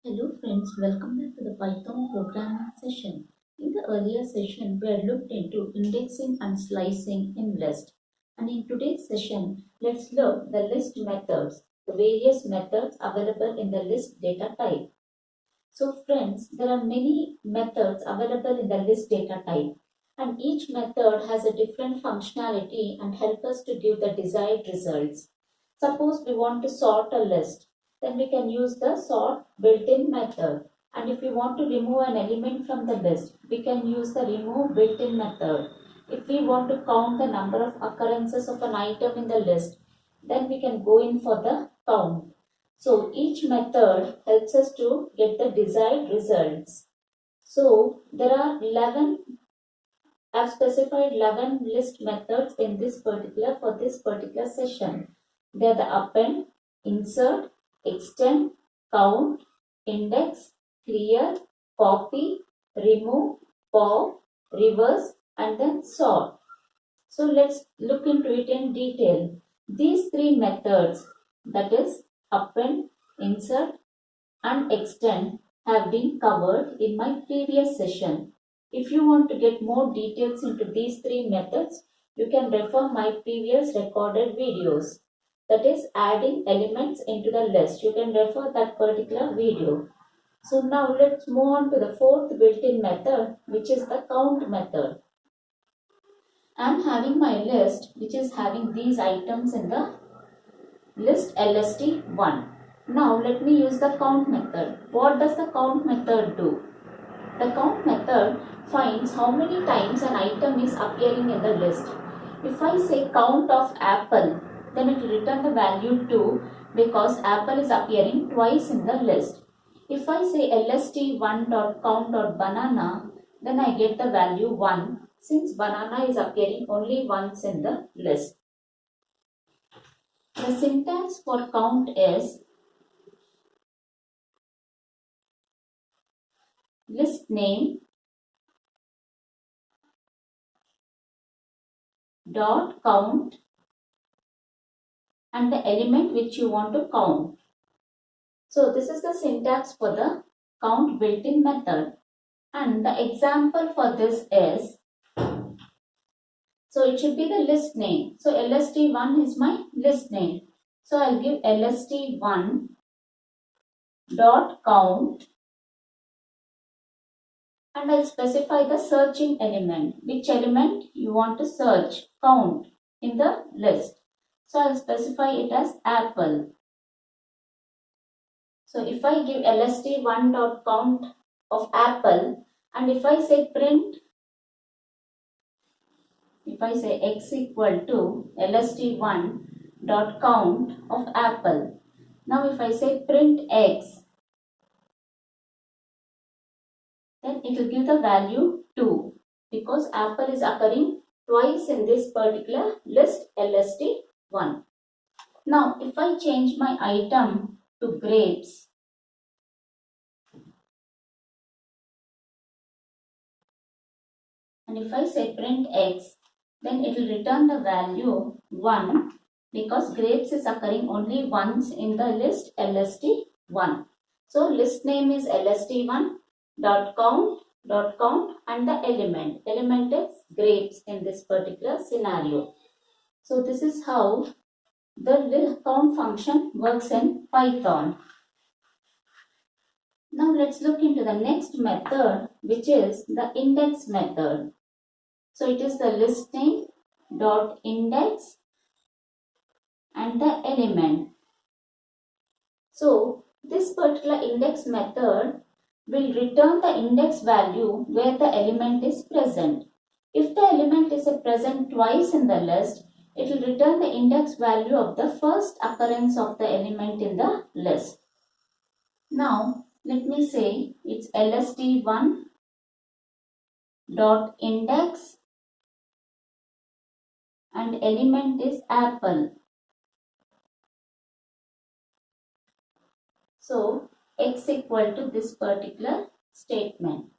Hello friends, welcome back to the Python programming session. In the earlier session, we had looked into indexing and slicing in list. And in today's session, let's look the list methods, the various methods available in the list data type. So friends, there are many methods available in the list data type. And each method has a different functionality and help us to give the desired results. Suppose we want to sort a list, then we can use the sort built-in method. And if we want to remove an element from the list, we can use the remove built-in method. If we want to count the number of occurrences of an item in the list, then we can go in for the count. So each method helps us to get the desired results. So there are 11, I've specified 11 list methods in this particular session. They are the append, insert, extend, count, index, clear, copy, remove, pop, reverse, and then sort. So let's look into it in detail. These three methods, that is append, insert, and extend, have been covered in my previous session. If you want to get more details into these three methods, you can refer my previous recorded videos. That is adding elements into the list. You can refer that particular video. So now let's move on to the fourth built-in method, which is the count method. I am having my list which is having these items in the list LST1. Now let me use the count method. What does the count method do? The count method finds how many times an item is appearing in the list. If I say count of apple, then it will return the value 2 because apple is appearing twice in the list. If I say lst1.count.banana, then I get the value 1 since banana is appearing only once in the list. The syntax for count is list name dot count and the element which you want to count. So this is the syntax for the count built-in method. And the example for this is, so it should be the list name. So lst1 is my list name. So I'll give lst1 dot count and I'll specify the searching element. Which element you want to search, count in the list. So I'll specify it as apple. So if I give lst1 dot count of apple and if I say print, if I say x equal to lst1 dot count of apple. Now if I say print x, then it will give the value 2 because apple is occurring twice in this particular list lst1. Now if I change my item to grapes, and if I say print x, then it will return the value 1 because grapes is occurring only once in the list lst1. So list name is lst1 dot count and the element is grapes in this particular scenario. So this is how the count function works in Python. Now let's look into the next method, which is the index method. So it is the list name dot index and the element. So this particular index method will return the index value where the element is present. If the element is present twice in the list, it will return the index value of the first occurrence of the element in the list. Now let me say it's lst1 dot index and element is apple. So x equal to this particular statement.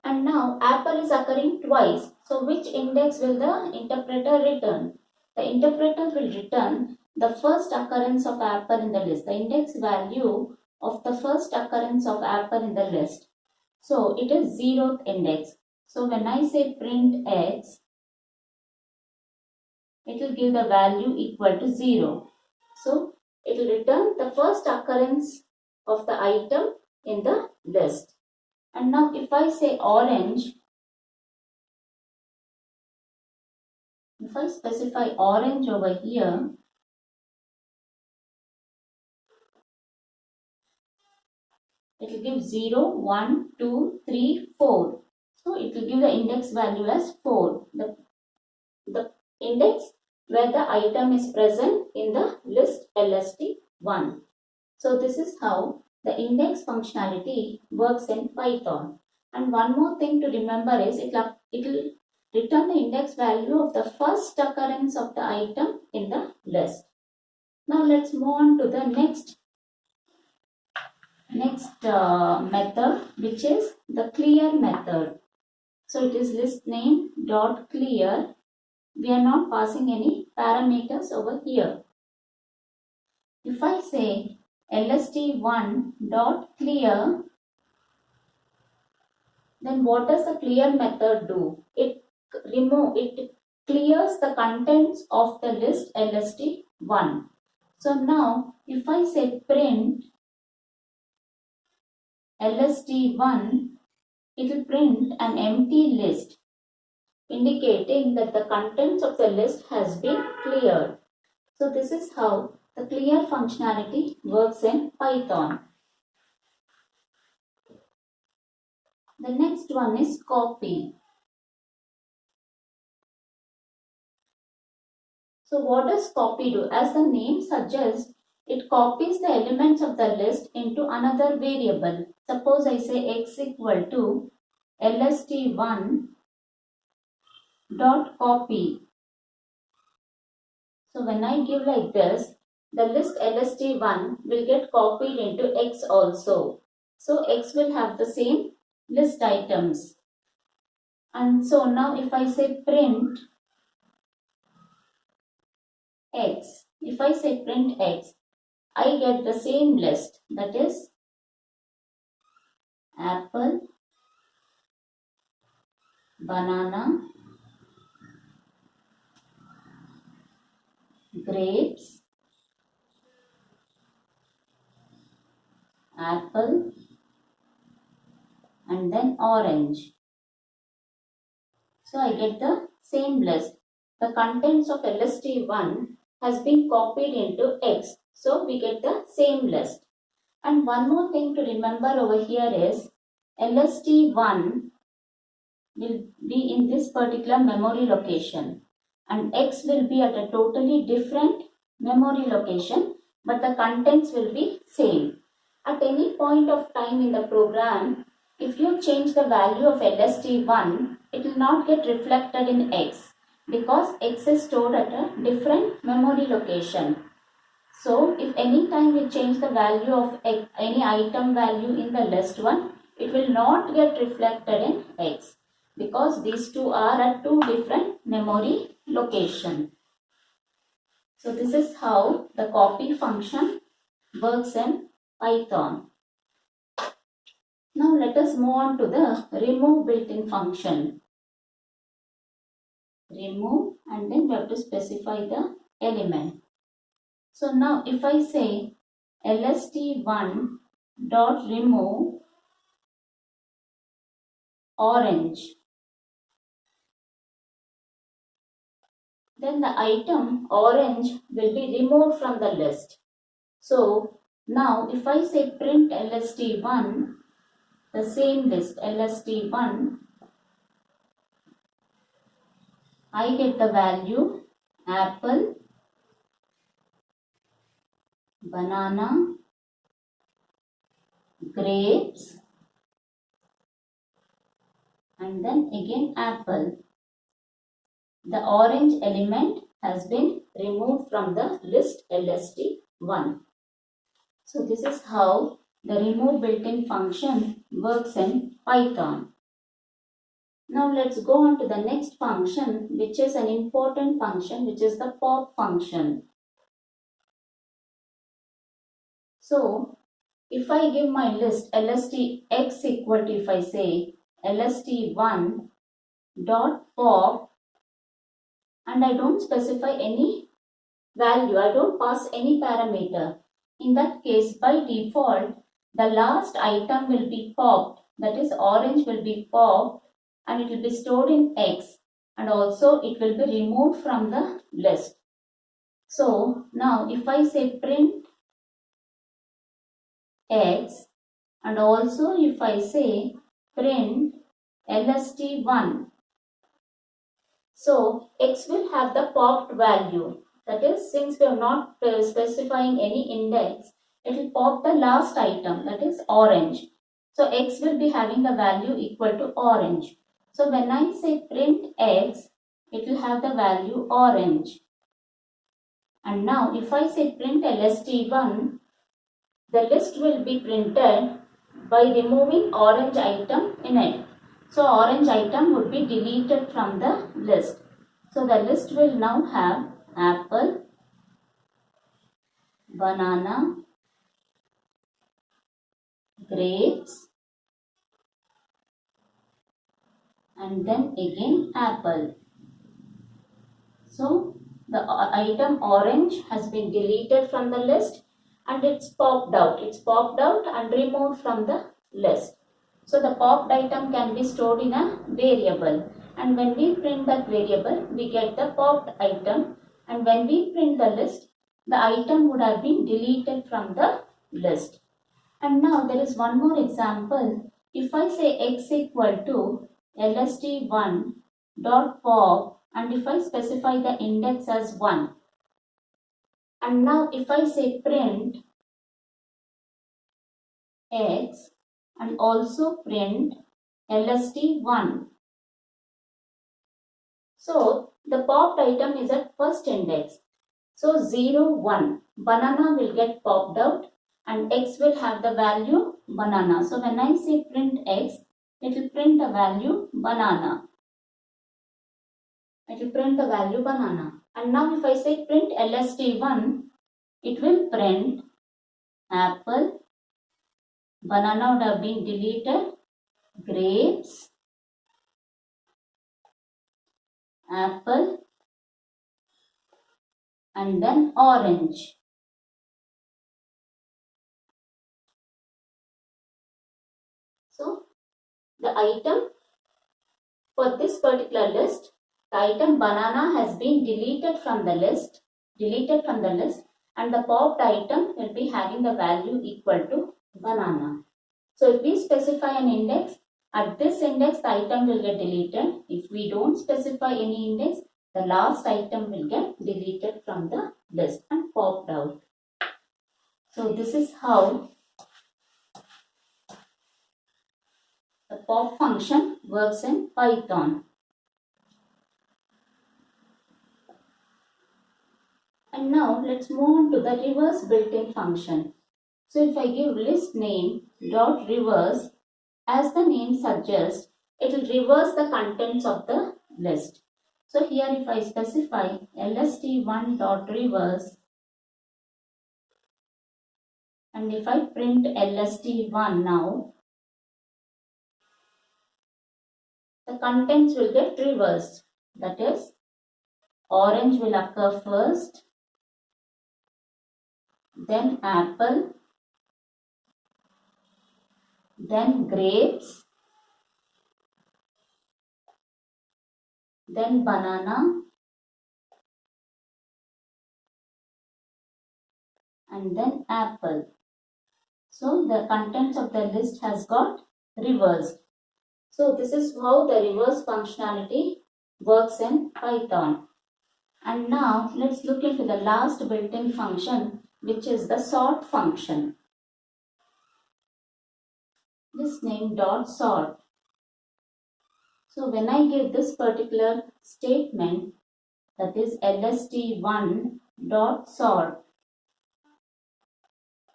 And now apple is occurring twice. So which index will the interpreter return? The interpreter will return the first occurrence of apple in the list. The index value of the first occurrence of apple in the list. So it is 0th index. So when I say print x, it will give the value equal to 0. So it will return the first occurrence of the item in the list. And now if I say orange, if I specify orange over here, it will give 0, 1, 2, 3, 4. So it will give the index value as 4. The index where the item is present in the list LST1. So this is how the index functionality works in Python. And one more thing to remember is it will return the index value of the first occurrence of the item in the list. Now let's move on to the next method, which is the clear method. So it is list name dot clear. We are not passing any parameters over here. If I say lst1 dot clear, then what does the clear method do? It clears the contents of the list lst1. So now if I say print lst1, it will print an empty list, indicating that the contents of the list has been cleared. So this is how the clear functionality works in Python. The next one is copy. So what does copy do? As the name suggests, it copies the elements of the list into another variable. Suppose I say x equal to lst1 dot copy. So when I give like this, the list lst1 will get copied into x also. So x will have the same list items. And so now if I say print x, if I say print x, I get the same list, that is apple, banana, grapes, apple, and then orange. So I get the same list. The contents of LST1 has been copied into X. So we get the same list. And one more thing to remember over here is LST1 will be in this particular memory location and X will be at a totally different memory location, but the contents will be same. At any point of time in the program, if you change the value of LST1, it will not get reflected in X because X is stored at a different memory location. So if any time we change the value of any item value in the list one, it will not get reflected in X because these two are at two different memory location. So this is how the copy function works in Python. Now let us move on to the remove built-in function. Remove, and then we have to specify the element. So now if I say lst1 dot remove orange, then the item orange will be removed from the list. So now if I say print lst1, the same list lst1, I get the value apple, banana, grapes, and then again apple. The orange element has been removed from the list LST1. So this is how the remove built-in function works in Python. Now let's go on to the next function, which is an important function, which is the pop function. So if I give my list lst x equal to, if I say lst1 dot pop, and I don't specify any value, I don't pass any parameter, in that case by default the last item will be popped, that is orange will be popped, and it will be stored in X, and also it will be removed from the list. So now if I say print X, and also if I say print lst1, so X will have the popped value. That is, since we are not specifying any index, it will pop the last item, that is orange. So X will be having the value equal to orange. So when I say print X, it will have the value orange. And now if I say print lst1, the list will be printed by removing orange item in it. So orange item would be deleted from the list. So the list will now have apple, banana, grapes, and then again apple. So the item orange has been deleted from the list and it's popped out. It's popped out and removed from the list. So the popped item can be stored in a variable, and when we print that variable we get the popped item, and when we print the list the item would have been deleted from the list. And now there is one more example. If I say x equal to lst1 dot pop, and if I specify the index as 1, and now if I say print x and also print lst1, so the popped item is at first index. So 0, 1, banana will get popped out and x will have the value banana. So when I say print x, it will print the value banana. It will print the value banana. And now if I say print lst1, it will print apple, banana would have been deleted, grapes, apple, and then orange. So the item for this particular list, the item banana has been deleted from the list, and the popped item will be having the value equal to banana. So if we specify an index, at this index the item will get deleted. If we don't specify any index, the last item will get deleted from the list and popped out. So this is how the pop function works in Python. And now let's move on to the reverse built-in function. So if I give list name dot reverse, as the name suggests, it will reverse the contents of the list. So here if I specify lst1 dot reverse, and if I print lst1 now, the contents will get reversed. That is, orange will occur first, then apple, then grapes, then banana, and then apple. So the contents of the list has got reversed. So this is how the reverse functionality works in Python. And now let's look into the last built-in function, which is the sort function. This name dot sort. So when I give this particular statement, that is lst1 dot sort,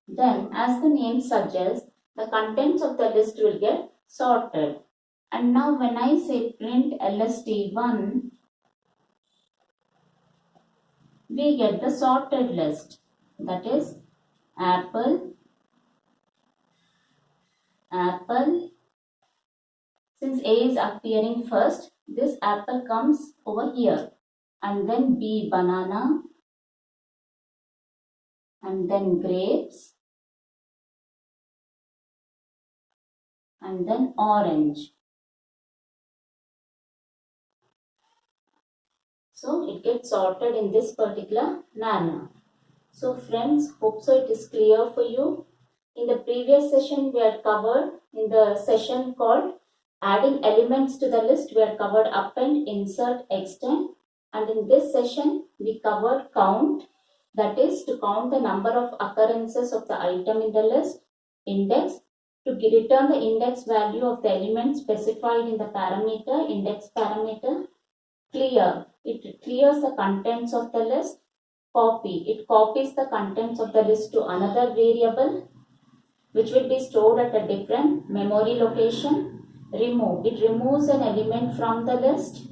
then as the name suggests, the contents of the list will get sorted. And now when I say print lst1, we get the sorted list, that is apple, since A is appearing first, this apple comes over here, and then B, banana, and then grapes, and then orange. So it gets sorted in this particular manner. So friends, hope so it is clear for you. In the previous session we had covered, in the session called adding elements to the list, we had covered append, insert, extend, and in this session we covered count, that is to count the number of occurrences of the item in the list, index, to return the index value of the element specified in the parameter, index parameter, clear, it clears the contents of the list, copy, it copies the contents of the list to another variable which will be stored at a different memory location. Remove, it removes an element from the list.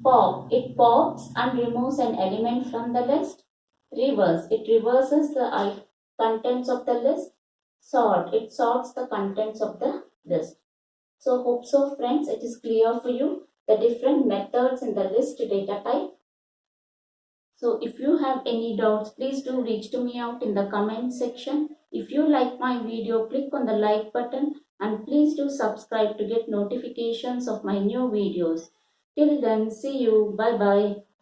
Pop, it pops and removes an element from the list. Reverse, it reverses the contents of the list. Sort, it sorts the contents of the list. So hope so friends, it is clear for you the different methods in the list data type. So if you have any doubts, please do reach to me out in the comment section. If you like my video, click on the like button and please do subscribe to get notifications of my new videos. Till then, see you. Bye bye.